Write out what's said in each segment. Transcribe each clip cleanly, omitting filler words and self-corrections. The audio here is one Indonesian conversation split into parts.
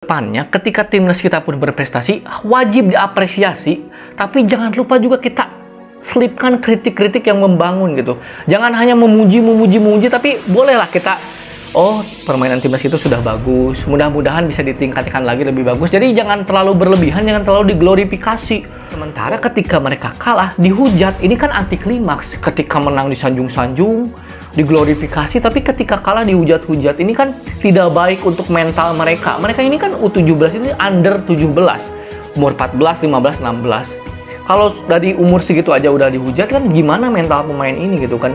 Depannya, ketika timnas kita pun berprestasi, wajib diapresiasi, tapi jangan lupa juga kita selipkan kritik-kritik yang membangun gitu. Jangan hanya memuji, tapi bolehlah kita, oh permainan timnas itu sudah bagus, mudah-mudahan bisa ditingkatkan lagi lebih bagus. Jadi jangan terlalu berlebihan, jangan terlalu diglorifikasi. Sementara ketika mereka kalah, dihujat, ini kan anti klimaks. Ketika menang disanjung-sanjung, diglorifikasi, tapi ketika kalah dihujat-hujat, ini kan tidak baik untuk mental mereka. Mereka ini kan U17 ini under 17, umur 14, 15, 16. Kalau dari umur segitu aja udah dihujat, kan gimana mental pemain ini gitu kan.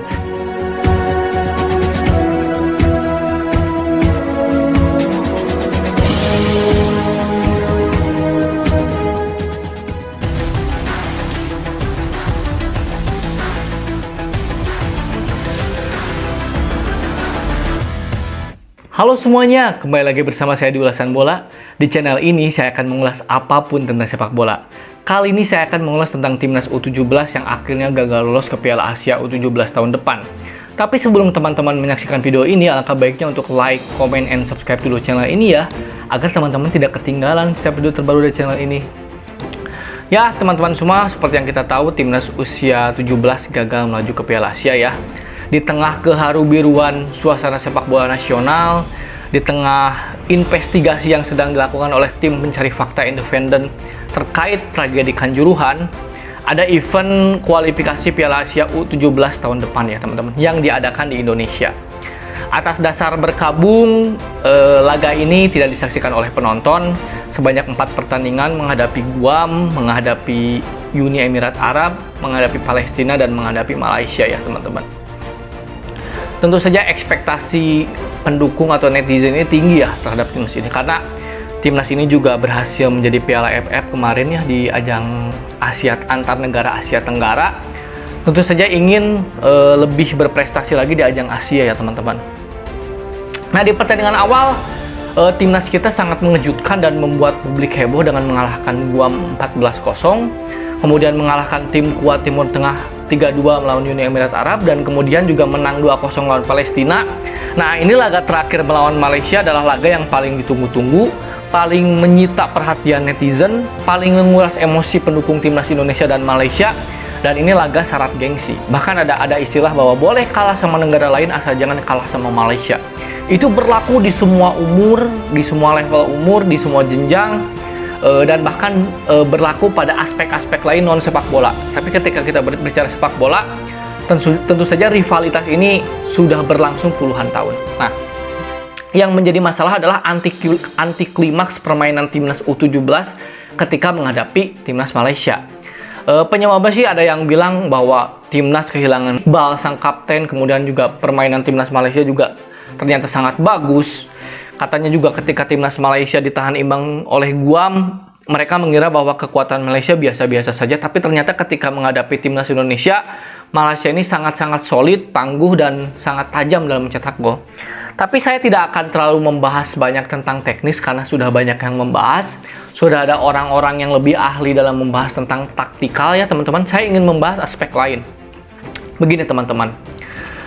Halo semuanya, kembali lagi bersama saya di Ulasan Bola. Di channel ini saya akan mengulas apapun tentang sepak bola. Kali ini saya akan mengulas tentang timnas U17 yang akhirnya gagal lolos ke Piala Asia U17 tahun depan. Tapi sebelum teman-teman menyaksikan video ini, alangkah baiknya untuk like, comment, and subscribe dulu channel ini ya, agar teman-teman tidak ketinggalan setiap video terbaru dari channel ini. Ya, teman-teman semua, seperti yang kita tahu, timnas usia 17 gagal melaju ke Piala Asia ya. Di tengah keharu biruan suasana sepak bola nasional, di tengah investigasi yang sedang dilakukan oleh tim pencari fakta independen terkait tragedi Kanjuruhan, ada event kualifikasi Piala Asia U17 tahun depan ya teman-teman, yang diadakan di Indonesia. Atas dasar berkabung, laga ini tidak disaksikan oleh penonton. Sebanyak 4 pertandingan menghadapi Guam, menghadapi Uni Emirat Arab, menghadapi Palestina, dan menghadapi Malaysia ya teman-teman. Tentu saja ekspektasi pendukung atau netizen ini tinggi ya terhadap timnas ini, karena timnas ini juga berhasil menjadi Piala AFF kemarin ya di ajang Asia antar negara Asia Tenggara. Tentu saja ingin lebih berprestasi lagi di ajang Asia ya teman-teman. Nah, di pertandingan awal timnas kita sangat mengejutkan dan membuat publik heboh dengan mengalahkan Guam 14-0, kemudian mengalahkan tim kuat Timur Tengah 3-2 melawan Uni Emirat Arab, dan kemudian juga menang 2-0 melawan Palestina. Nah, ini laga terakhir melawan Malaysia adalah laga yang paling ditunggu-tunggu, paling menyita perhatian netizen, paling menguras emosi pendukung timnas Indonesia dan Malaysia, dan ini laga syarat gengsi. Bahkan ada istilah bahwa boleh kalah sama negara lain asal jangan kalah sama Malaysia. Itu berlaku di semua umur, di semua level umur, di semua jenjang, dan bahkan berlaku pada aspek-aspek lain non sepak bola. Tapi ketika kita berbicara sepak bola, tentu saja rivalitas ini sudah berlangsung puluhan tahun. Nah, yang menjadi masalah adalah anti klimaks permainan timnas U17 ketika menghadapi timnas Malaysia. Penyebabnya sih ada yang bilang bahwa timnas kehilangan Bal sang kapten, kemudian juga permainan timnas Malaysia juga ternyata sangat bagus. Katanya juga ketika timnas Malaysia ditahan imbang oleh Guam, mereka mengira bahwa kekuatan Malaysia biasa-biasa saja, tapi ternyata ketika menghadapi timnas Indonesia, Malaysia ini sangat-sangat solid, tangguh, dan sangat tajam dalam mencetak gol. Tapi saya tidak akan terlalu membahas banyak tentang teknis karena sudah banyak yang membahas. Sudah ada orang-orang yang lebih ahli dalam membahas tentang taktikal ya teman-teman. Saya ingin membahas aspek lain. Begini teman-teman.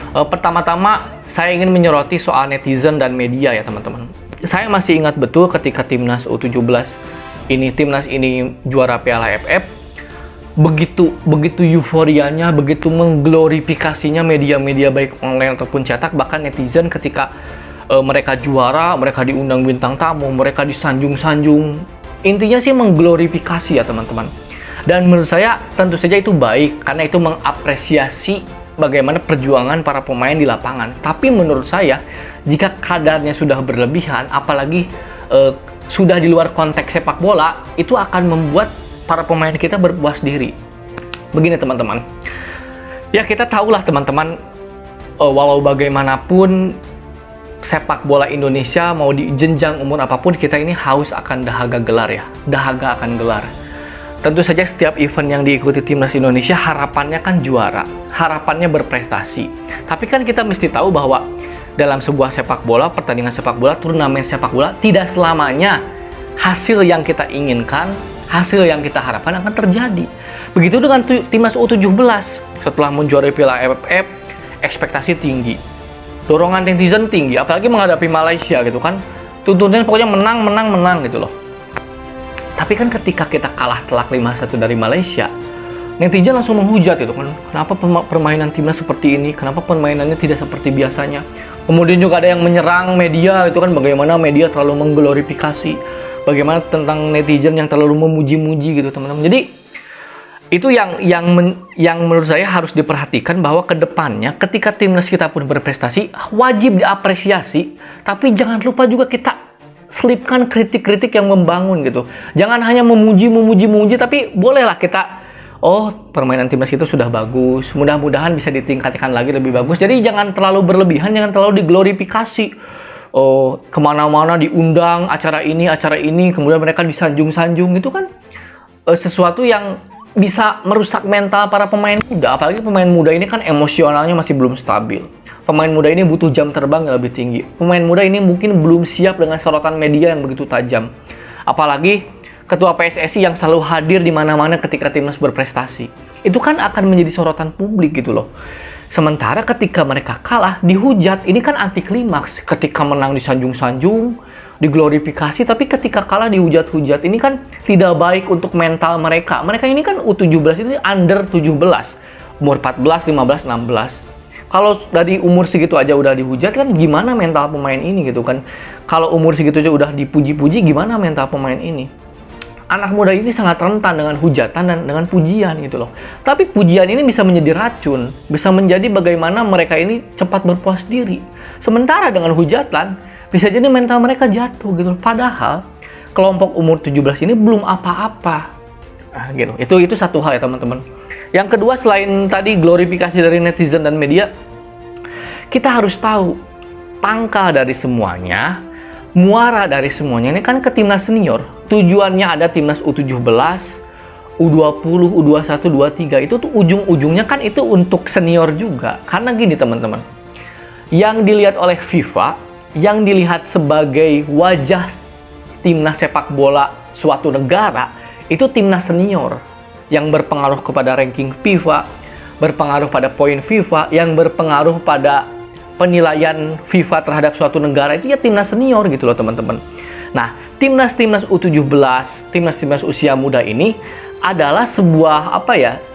Pertama-tama saya ingin menyoroti soal netizen dan media ya teman-teman. Saya masih ingat betul ketika timnas U17 timnas ini juara Piala AFF, begitu euforianya, begitu mengglorifikasinya media-media baik online ataupun cetak, bahkan netizen ketika mereka juara, mereka diundang bintang tamu, mereka disanjung-sanjung. Intinya sih mengglorifikasi ya teman-teman. Dan menurut saya tentu saja itu baik karena itu mengapresiasi bagaimana perjuangan para pemain di lapangan. Tapi menurut saya, jika kadarnya sudah berlebihan, apalagi sudah di luar konteks sepak bola, itu akan membuat para pemain kita berpuas diri. Begini teman-teman, ya kita tahulah teman-teman, walau bagaimanapun sepak bola Indonesia mau di jenjang umur apapun, kita ini haus akan dahaga gelar ya, dahaga akan gelar. Tentu saja setiap event yang diikuti timnas Indonesia harapannya kan juara, harapannya berprestasi. Tapi kan kita mesti tahu bahwa dalam sebuah sepak bola, pertandingan sepak bola, turnamen sepak bola, tidak selamanya hasil yang kita inginkan, hasil yang kita harapkan akan terjadi. Begitu dengan timnas U17, setelah menjuarai Piala AFF, ekspektasi tinggi, dorongan netizen tinggi, apalagi menghadapi Malaysia gitu kan. tuntutannya pokoknya menang gitu loh. Tapi kan ketika kita kalah telak 5-1 dari Malaysia, netizen langsung menghujat gitu kan. Kenapa permainan timnas seperti ini? Kenapa permainannya tidak seperti biasanya? Kemudian juga ada yang menyerang media itu kan, bagaimana media terlalu mengglorifikasi, bagaimana tentang netizen yang terlalu memuji-muji gitu teman-teman. Jadi itu yang menurut saya harus diperhatikan, bahwa kedepannya ketika timnas kita pun berprestasi wajib diapresiasi, tapi jangan lupa juga kita selipkan kritik-kritik yang membangun gitu. Jangan hanya memuji, tapi bolehlah kita, oh permainan timnas itu sudah bagus, mudah-mudahan bisa ditingkatkan lagi lebih bagus. Jadi jangan terlalu berlebihan, jangan terlalu diglorifikasi. Oh, kemana-mana diundang acara ini, kemudian mereka disanjung-sanjung, itu kan sesuatu yang bisa merusak mental para pemain muda. Apalagi pemain muda ini kan emosionalnya masih belum stabil. Pemain muda ini butuh jam terbang yang lebih tinggi. Pemain muda ini mungkin belum siap dengan sorotan media yang begitu tajam. Apalagi ketua PSSI yang selalu hadir di mana-mana ketika timnas berprestasi. Itu kan akan menjadi sorotan publik gitu loh. Sementara ketika mereka kalah, dihujat, ini kan anti klimaks. Ketika menang disanjung-sanjung, diglorifikasi, tapi ketika kalah dihujat-hujat, ini kan tidak baik untuk mental mereka. Mereka ini kan U17 ini under 17, umur 14, 15, 16. Kalau dari umur segitu aja udah dihujat kan, gimana mental pemain ini gitu kan. Kalau umur segitu aja udah dipuji-puji, gimana mental pemain ini. Anak muda ini sangat rentan dengan hujatan dan dengan pujian gitu loh. Tapi pujian ini bisa menjadi racun, bisa menjadi bagaimana mereka ini cepat berpuas diri. Sementara dengan hujatan, bisa jadi mental mereka jatuh gitu. Padahal kelompok umur 17 ini belum apa-apa. Nah, gitu. Itu satu hal ya teman-teman. Yang kedua, selain tadi glorifikasi dari netizen dan media, kita harus tahu pangkal dari semuanya, muara dari semuanya ini kan ke timnas senior. Tujuannya ada timnas U17, U20, U21, U23. Itu tuh ujung-ujungnya kan itu untuk senior juga. Karena gini teman-teman, yang dilihat oleh FIFA, yang dilihat sebagai wajah timnas sepak bola suatu negara, itu timnas senior. Yang berpengaruh kepada ranking FIFA, berpengaruh pada poin FIFA, yang berpengaruh pada penilaian FIFA terhadap suatu negara, itu ya timnas senior gitu loh teman-teman. Nah, timnas U17, timnas usia muda ini adalah sebuah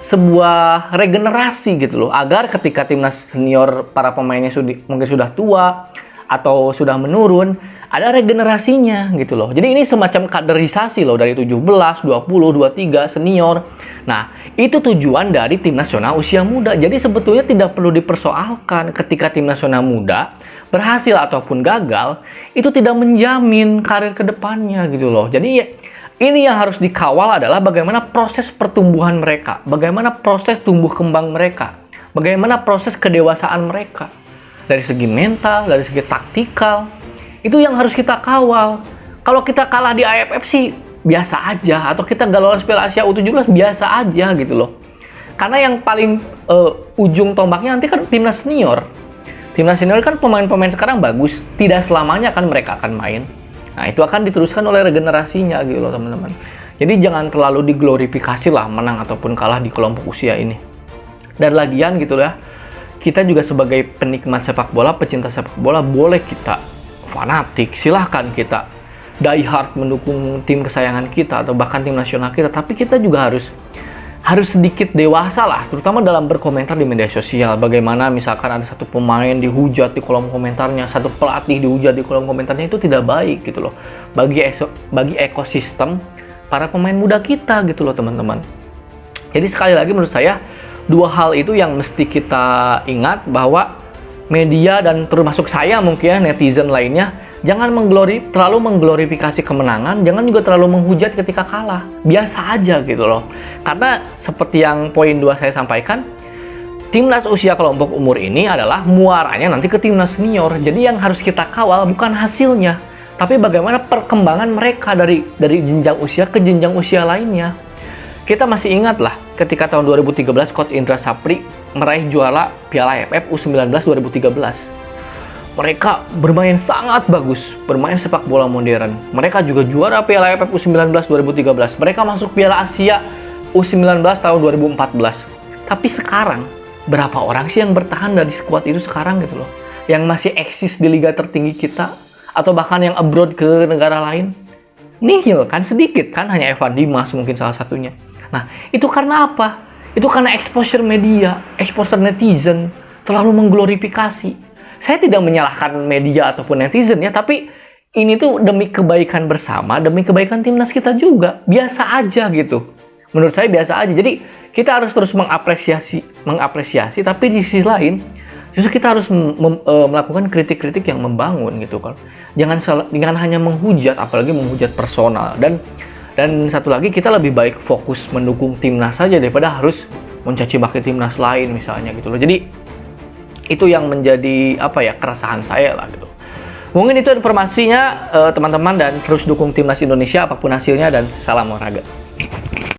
sebuah regenerasi gitu loh, agar ketika timnas senior para pemainnya mungkin sudah tua atau sudah menurun, ada regenerasinya gitu loh. Jadi ini semacam kaderisasi loh, dari 17, 20, 23 senior. Nah, itu tujuan dari tim nasional usia muda. Jadi sebetulnya tidak perlu dipersoalkan ketika tim nasional muda berhasil ataupun gagal, itu tidak menjamin karir kedepannya gitu loh. Jadi ini yang harus dikawal adalah bagaimana proses pertumbuhan mereka, bagaimana proses tumbuh kembang mereka, bagaimana proses kedewasaan mereka. Dari segi mental, dari segi taktikal, itu yang harus kita kawal. Kalau kita kalah di AFF sih biasa aja, atau kita gak lolos Piala Asia U17 biasa aja gitu loh. Karena yang paling ujung tombaknya nanti kan timnas senior. Timnas senior kan pemain-pemain sekarang bagus, tidak selamanya kan mereka akan main. Nah, itu akan diteruskan oleh regenerasinya gitu loh teman-teman. Jadi jangan terlalu diglorifikasi lah menang ataupun kalah di kelompok usia ini. Dan lagian gitu ya, kita juga sebagai penikmat sepak bola, pecinta sepak bola, boleh kita fanatik, silahkan kita die hard mendukung tim kesayangan kita atau bahkan tim nasional kita, tapi kita juga harus sedikit dewasa lah, terutama dalam berkomentar di media sosial. Bagaimana misalkan ada satu pemain dihujat di kolom komentarnya, satu pelatih dihujat di kolom komentarnya, itu tidak baik gitu loh bagi ekosistem para pemain muda kita gitu loh teman-teman. Jadi sekali lagi menurut saya, dua hal itu yang mesti kita ingat, bahwa media dan termasuk saya mungkin netizen lainnya, jangan terlalu mengglorifikasi kemenangan, jangan juga terlalu menghujat ketika kalah. Biasa aja gitu loh. Karena seperti yang poin 2 saya sampaikan, timnas usia kelompok umur ini adalah muaranya nanti ke timnas senior. Jadi yang harus kita kawal bukan hasilnya, tapi bagaimana perkembangan mereka dari jenjang usia ke jenjang usia lainnya. Kita masih ingat lah ketika tahun 2013 Coach Indra Sapri meraih juara Piala AFF U19 2013. Mereka bermain sangat bagus, bermain sepak bola modern. Mereka juga juara Piala AFF U19 2013. Mereka masuk Piala Asia U19 tahun 2014. Tapi sekarang, berapa orang sih yang bertahan dari skuad itu sekarang gitu loh? Yang masih eksis di liga tertinggi kita? atau bahkan yang abroad ke negara lain? Nihil kan, sedikit kan, hanya Evan Dimas mungkin salah satunya. Nah, itu karena apa? Itu karena exposure media, exposure netizen, terlalu mengglorifikasi. Saya tidak menyalahkan media ataupun netizen ya, tapi ini tuh demi kebaikan bersama, demi kebaikan timnas kita juga. Biasa aja gitu. Menurut saya biasa aja. Jadi kita harus terus mengapresiasi, tapi di sisi lain justru kita harus melakukan kritik-kritik yang membangun gitu kan. Jangan hanya menghujat, apalagi menghujat personal. Dan satu lagi, kita lebih baik fokus mendukung timnas saja daripada harus mencaci maki timnas lain misalnya gitu loh. Jadi itu yang menjadi keresahan saya lah gitu. Mungkin itu informasinya teman-teman, dan terus dukung timnas Indonesia apapun hasilnya, dan salam olahraga.